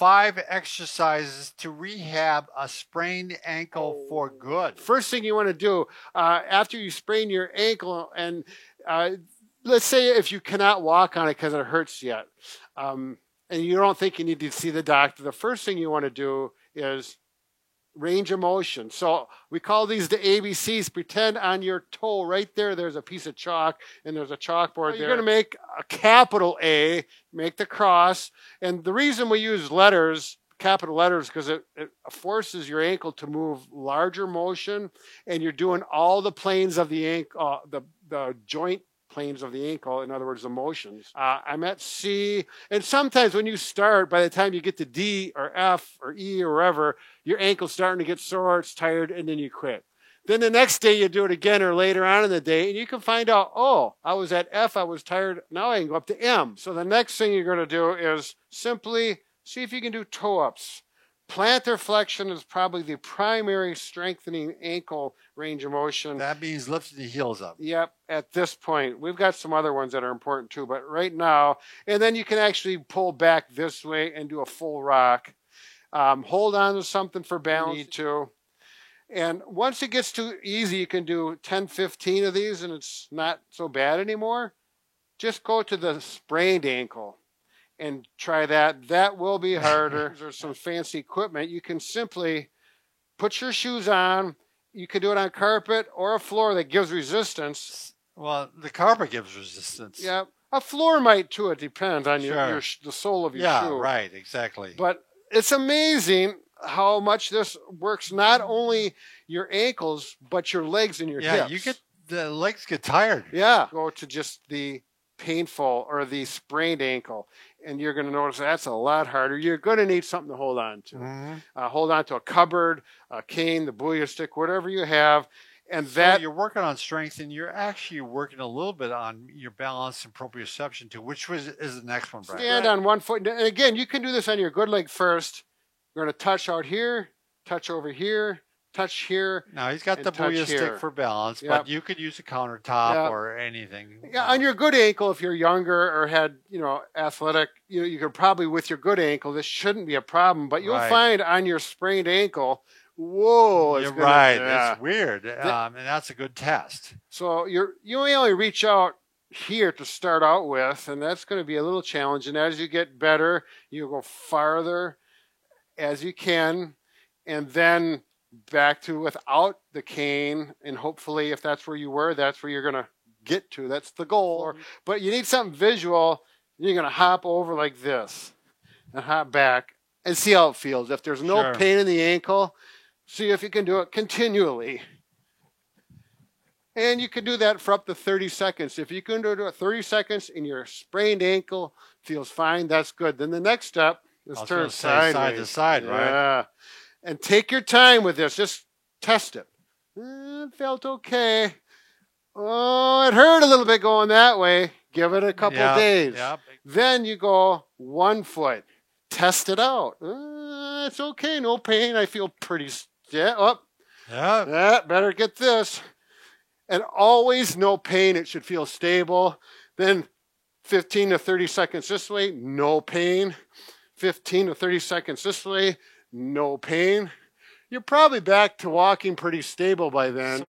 5 exercises to rehab a sprained ankle for good. First thing you want to do after you sprain your ankle, and let's say if you cannot walk on it because it hurts yet, and you don't think you need to see the doctor, the first thing you want to do is range of motion. So we call these the ABCs. Pretend on your toe right there, there's a piece of chalk and there's a chalkboard there. You're going to make a capital A, make the cross. And the reason we use letters, capital letters, because it forces your ankle to move larger motion, and you're doing all the planes of the ankle, the joint planes of the ankle, in other words, the motions. I'm at C, and sometimes when you start, by the time you get to D or F or E or wherever, your ankle's starting to get sore, it's tired, and then you quit. Then the next day you do it again, or later on in the day, and you can find out, oh, I was at F, I was tired, now I can go up to M. So the next thing you're going to do is simply see if you can do toe-ups. Plantar flexion is probably the primary strengthening ankle range of motion. That means lifting the heels up. Yep, at this point. We've got some other ones that are important too, but right now, and then you can actually pull back this way and do a full rock. Hold on to something for balance. You need to. And once it gets too easy, you can do 10, 15 of these, and it's not so bad anymore. Just go to the sprained ankle and try that. That will be harder. There's some fancy equipment. You can simply put your shoes on. You can do it on carpet or a floor that gives resistance. Well, the carpet gives resistance. Yeah, a floor might too. It depends on the sole of your shoe. Yeah, right, exactly. But it's amazing how much this works. Not only your ankles, but your legs and your hips. Yeah, the legs get tired. Yeah, go to just the painful or the sprained ankle, and you're going to notice that's a lot harder. You're going to need something to hold on to. Mm-hmm. Hold on to a cupboard, a cane, the booyah stick, whatever you have. And so you're working on strength, and you're actually working a little bit on your balance and proprioception too, which is the next one, Brian. Stand on one foot. And again, you can do this on your good leg first. You're going to touch out here, touch over here, touch here. Now he's got the booyah stick for balance, but you could use a countertop or anything. Yeah, on your good ankle, if you're younger or had, athletic, you could probably, with your good ankle, this shouldn't be a problem. But you'll find on your sprained ankle, whoa, you're right. It's weird, and that's a good test. So you only reach out here to start out with, and that's going to be a little challenge. And as you get better, you go farther as you can, and then back to without the cane, and hopefully if that's where you were, that's where you're going to get to. That's the goal. But you need something visual. You're going to hop over like this and hop back and see how it feels. If there's no pain in the ankle, see if you can do it continually. And you can do that for up to 30 seconds. If you can do it 30 seconds and your sprained ankle feels fine, that's good. Then the next step is turn sideways. Side to side, right? Yeah. And take your time with this. Just test it. It felt okay. Oh, it hurt a little bit going that way. Give it a couple days. Yep. Then you go 1 foot. Test it out. It's okay. No pain. I feel pretty. Better get this. And always no pain. It should feel stable. Then 15 to 30 seconds this way. No pain. 15 to 30 seconds this way. No pain. You're probably back to walking pretty stable by then.